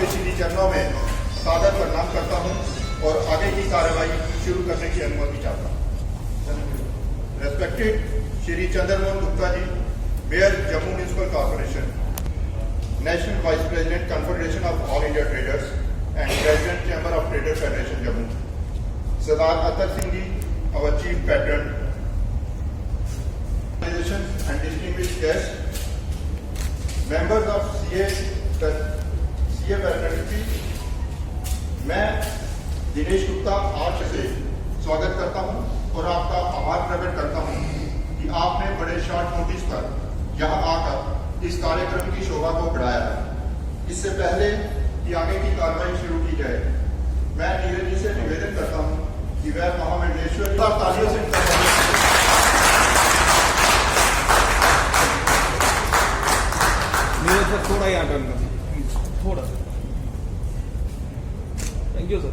आपके श्री चरणों में सादर प्रणाम करता हूं और आगे की कार्रवाई शुरू करने की अनुमति चाहता हूं। Respected Shri Chandramohan Gupta ji, mayor Jammu municipal corporation, national vice president confederation of all India traders and president chamber of traders federation Jammu, Sardar Atar Singh ji, our chief patron, and distinguished guests, members of CA fraternity, मैं दिनेश गुप्ता आज से स्वागत करता हूं और आपका आभार प्रकट करता हूं कि आपने बड़े शॉर्ट नोटिस पर यहां आकर इस कार्यक्रम की शोभा को बढ़ाया है। इससे पहले कि आगे की कार्रवाई शुरू की जाए, मैं नीरज जी से निवेदन करता हूं कि वह महामंडलेश्वर तालियों से नीरज सर थोड़ा यहाँ टर्न कर, थोड़ा। Thank you sir.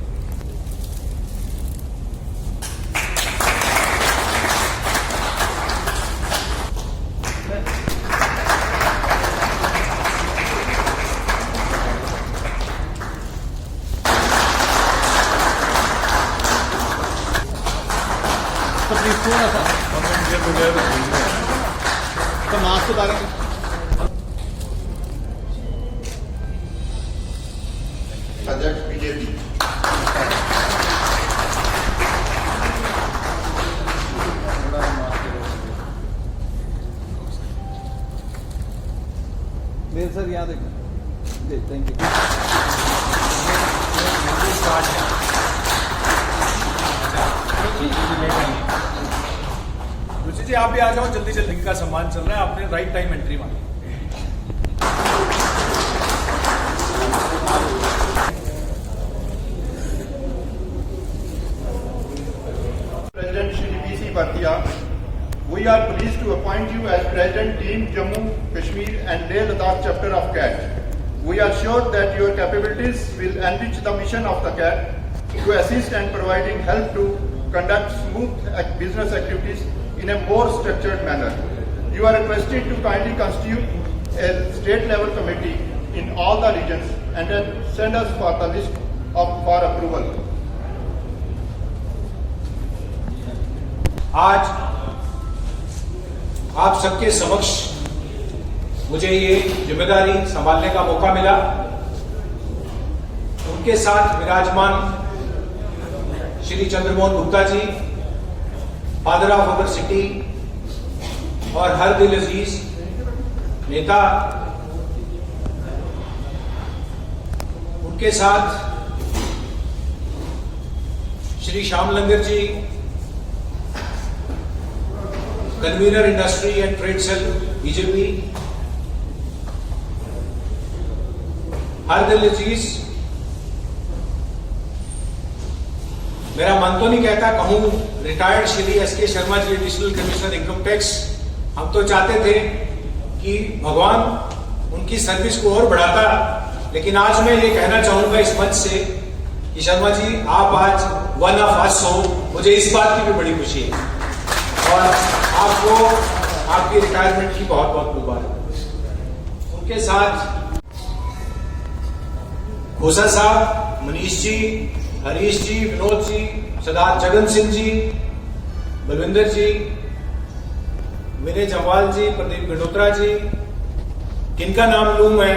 प्लीज थोड़ा सा तो मास्क उतारेंगे। अध्यक्ष बीजेपी, मेरे सर याद है। Thank you. रुचि जी, आप भी आ जाओ, जल्दी जल्दी का सम्मान चल रहा है, आपने राइट टाइम एंट्री मांगी। President Shri B.C. Bhartiya, we are pleased to appoint you as President Team Jammu, Kashmir and Leh Ladakh chapter of CAT. We are sure that your capabilities will enrich the mission of the CAT to assist and providing help to conduct smooth business activities in a more structured manner. You are requested to kindly constitute a state level committee in all the regions and then send us for the list for approval. आज आप सबके समक्ष मुझे ये जिम्मेदारी संभालने का मौका मिला। उनके साथ विराजमान Shri Chandramohan Gupta ji, father of our city और हर दिल अजीज नेता, उनके साथ Shri Shyam Langar ji, convener industry and trade cell BJP, हर दिल अजीज। मेरा मन तो नहीं कहता कहूं retired Shri S K. Sharma ji, additional commissioner income tax, हम तो चाहते थे कि भगवान उनकी सर्विस को और बढ़ाता, लेकिन आज मैं ये कहना चाहूंगा इस मंच से कि शर्मा जी, आप आज वन ऑफ अस हो, मुझे इस बात की भी बड़ी खुशी है और आपको आपकी रिटायरमेंट की बहुत बहुत मुबारक। उनके साथ घोषा साहब, मनीष जी, हरीश जी, विनोद जी, सरदार जगन सिंह जी, बलविंदर जी, विनय जम्वाल जी, प्रदीप गडोत्रा जी, किनका नाम लूं मैं,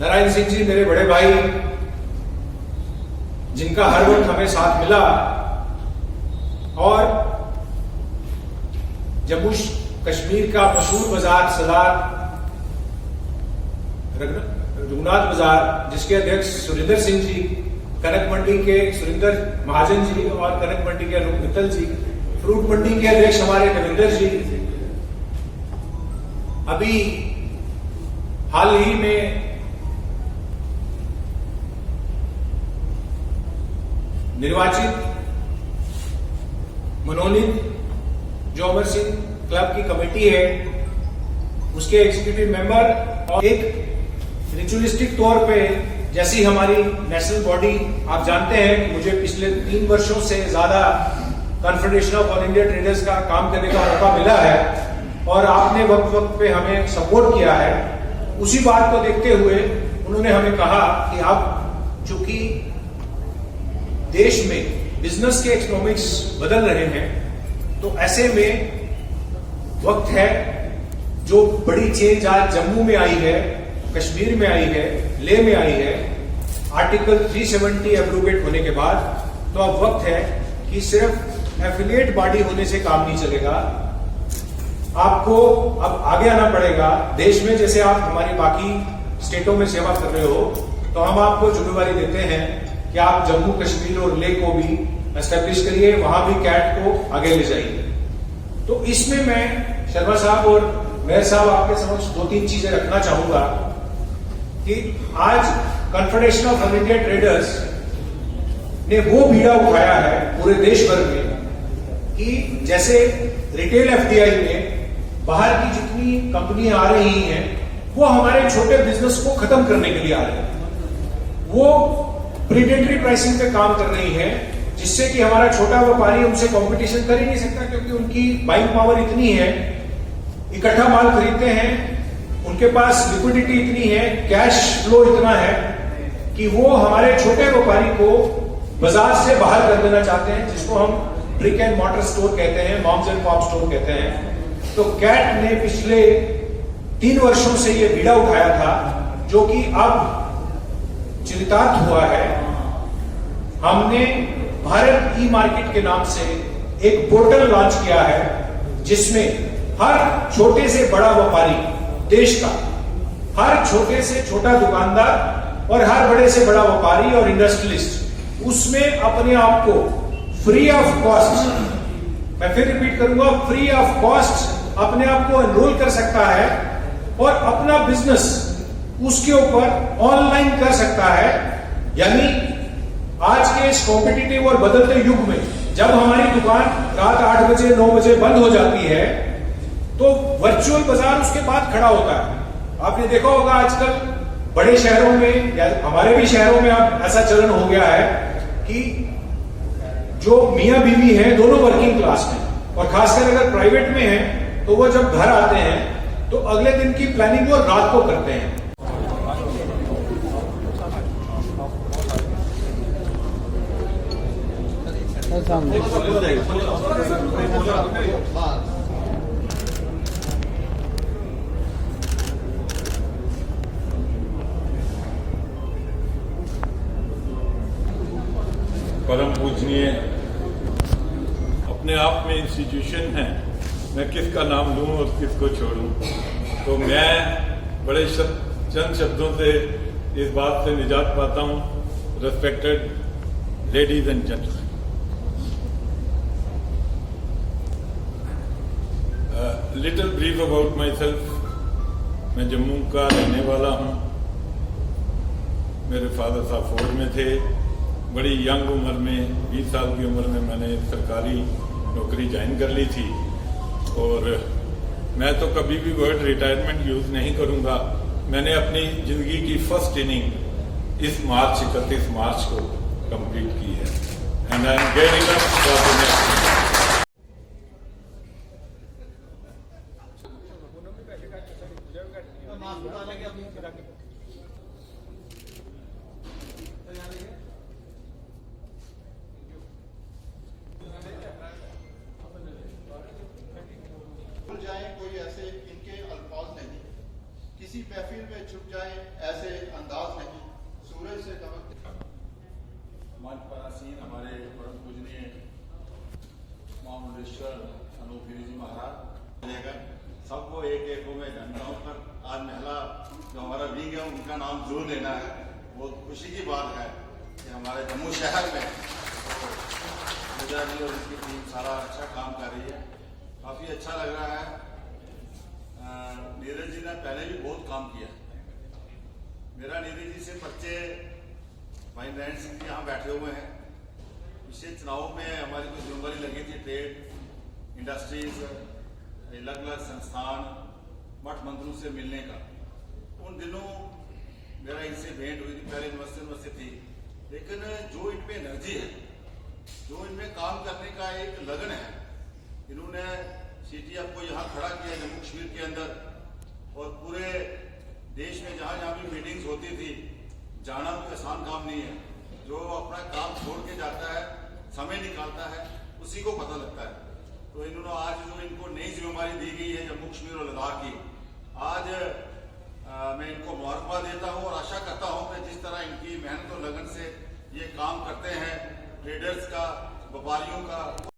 नारायण सिंह जी, मेरे बड़े भाई, जिनका हर वक्त हमें साथ मिला, और जम्मू कश्मीर का मशहूर बाजार सरदार रघुनाथ बाजार, जिसके अध्यक्ष सुरेंद्र सिंह जी, कनक मंडी के सुरेंद्र महाजन जी और कनक मंडी के अनूप मित्तल जी, फ्रूट मंडी के अध्यक्ष हमारे नविंदर जी, अभी हाल ही में निर्वाचित मनोनीत जो अमर सिंह क्लब की कमेटी है, उसके एग्जीक्यूटिव मेंबर, और एक रिचुअलिस्टिक तौर पे जैसी हमारी नेशनल बॉडी, आप जानते हैं कि मुझे पिछले 3 वर्षों से ज्यादा confederation of all India traders का काम करने का मौका मिला है और आपने वक्त वक्त पे हमें सपोर्ट किया है। उसी बात को देखते हुए उन्होंने हमें कहा कि अब चूंकि देश में बिजनेस के इकोनॉमिक्स बदल रहे हैं, तो ऐसे में वक्त है, जो बड़ी चेंज आज जम्मू में आई है, कश्मीर में आई है, लेह में आई है, आर्टिकल 370 एब्रोगेट होने के बाद, तो अब वक्त है कि सिर्फ एफिलिएट बॉडी होने से काम नहीं चलेगा। आपको अब आगे आना पड़ेगा। देश में जैसे आप हमारी बाकी स्टेटों में सेवा कर रहे हो, तो हम आपको जिम्मेवारी देते हैं कि आप जम्मू कश्मीर और लेह को भी एस्टेब्लिश करिए, वहां भी कैट को आगे ले जाइए। तो इसमें मैं शर्मा साहब और मेयर साहब आपके समक्ष 2-3 चीजें रखना चाहूंगा कि आज confederation of all India traders ने वो बीड़ा उठाया है पूरे देश भर में कि जैसे रिटेल एफडीआई में बाहर की जितनी कंपनियां आ रही हैं, वो हमारे छोटे बिजनेस को खत्म करने के लिए आ रहे हैं। वो प्रीडेटरी प्राइसिंग पे काम कर रही है, जिससे कि हमारा छोटा व्यापारी उनसे कंपटीशन कर ही नहीं सकता, क्योंकि उनकी बाइंग पावर इतनी है, इकट्ठा माल खरीदते हैं, उनके पास लिक्विडिटी इतनी है, कैश फ्लो इतना है कि वो हमारे छोटे व्यापारी को बाजार से बाहर कर देना चाहते हैं, जिसको हम ब्रिक एंड मॉर्टर स्टोर कहते हैं, मॉम्स एंड पॉप स्टोर कहते हैं। तो कैट ने पिछले 3 वर्षों से ये बीड़ा उठाया था, जो कि अब चरितार्थ हुआ है। हमने भारत ई मार्केट के नाम से एक पोर्टल लॉन्च किया है, जिसमें हर छोटे से बड़ा व्यापारी देश का, हर छोटे से छोटा दुकानदार और हर बड़े से बड़ा व्यापारी और इंडस्ट्रियलिस्ट उसमें अपने आप को फ्री ऑफ कॉस्ट, मैं फिर रिपीट करूंगा, फ्री ऑफ कॉस्ट अपने आप को एनरोल कर सकता है और अपना बिजनेस उसके ऊपर ऑनलाइन कर सकता है। यानी आज के इस कॉम्पिटिटिव और बदलते युग में जब हमारी दुकान रात 8 बजे 9 बजे बंद हो जाती है, तो वर्चुअल बाजार उसके बाद खड़ा होता है। आपने देखा होगा आजकल बड़े शहरों में या हमारे भी शहरों में अब ऐसा चलन हो गया है कि जो मियां बीवी हैं दोनों वर्किंग क्लास में, और खासकर अगर प्राइवेट में है तो वो जब घर आते हैं तो अगले दिन की प्लानिंग वो रात को करते हैं। परम पूजनीय अपने आप में इंस्टीट्यूशन है, मैं किसका नाम लूं और किसको छोड़ूं, तो मैं बड़े चंद शब्दों से इस बात से निजात पाता हूं। Respected ladies and gentleman, little brief about my self. मैं जम्मू का रहने वाला हूं। मेरे फादर साहब फौज में थे। बड़ी यंग उम्र में, 20 साल की उम्र में मैंने सरकारी नौकरी ज्वाइन कर ली थी। और मैं तो कभी भी वर्ड रिटायरमेंट यूज नहीं करूंगा। मैंने अपनी जिंदगी की फर्स्ट इनिंग इस मार्च 31 मार्च को कंप्लीट की है। And I am gearing up for the next. कोई ऐसे इनके अल्फाज नहीं, किसी महफिल में छुप जाए ऐसे अंदाज नहीं, सूरज से दमकते। मंच पर आसीन हमारे परम पूजनीय महामुंडेश्वर अनूप गिरी जी महाराज लेकर सबको एक एक में जानता हूँ, पर आज महिला जो हमारा विंग है उनका नाम जरूर लेना है। बहुत खुशी की बात है कि हमारे जम्मू शहर में पूजा जी और इसकी टीम सारा अच्छा काम कर रही है। काफ़ी अच्छा लग रहा है। नीरज जी ने पहले भी बहुत काम किया। मेरा नीरज जी से परिचय भाई नयन सिंह जी यहाँ बैठे हुए हैं। पिछले चुनाव में हमारी कोई जिम्मेदारी लगी थी ट्रेड इंडस्ट्रीज अलग अलग संस्थान मठ मंदिरों से मिलने का। उन दिनों मेरा इनसे भेंट हुई थी, पहले नमस्ते थी, लेकिन जो इनमें एनर्जी है, जो इनमें काम करने का एक लगन है, इन्होंने सीटीएफ को यहाँ खड़ा किया जम्मू कश्मीर के अंदर और पूरे देश में जहां जहां भी मीटिंग्स होती थी, जाना कोई आसान काम नहीं है। जो अपना काम छोड़ के जाता है, समय निकालता है, उसी को पता लगता है। तो इन्होंने आज जो इनको नई जिम्मेदारी दी गई है जम्मू कश्मीर और लद्दाख की, आज मैं इनको मुबारकबाद देता हूं और आशा करता हूं कि जिस तरह इनकी मेहनत और लगन से ये काम करते हैं, ट्रेडर्स का, व्यापारियों का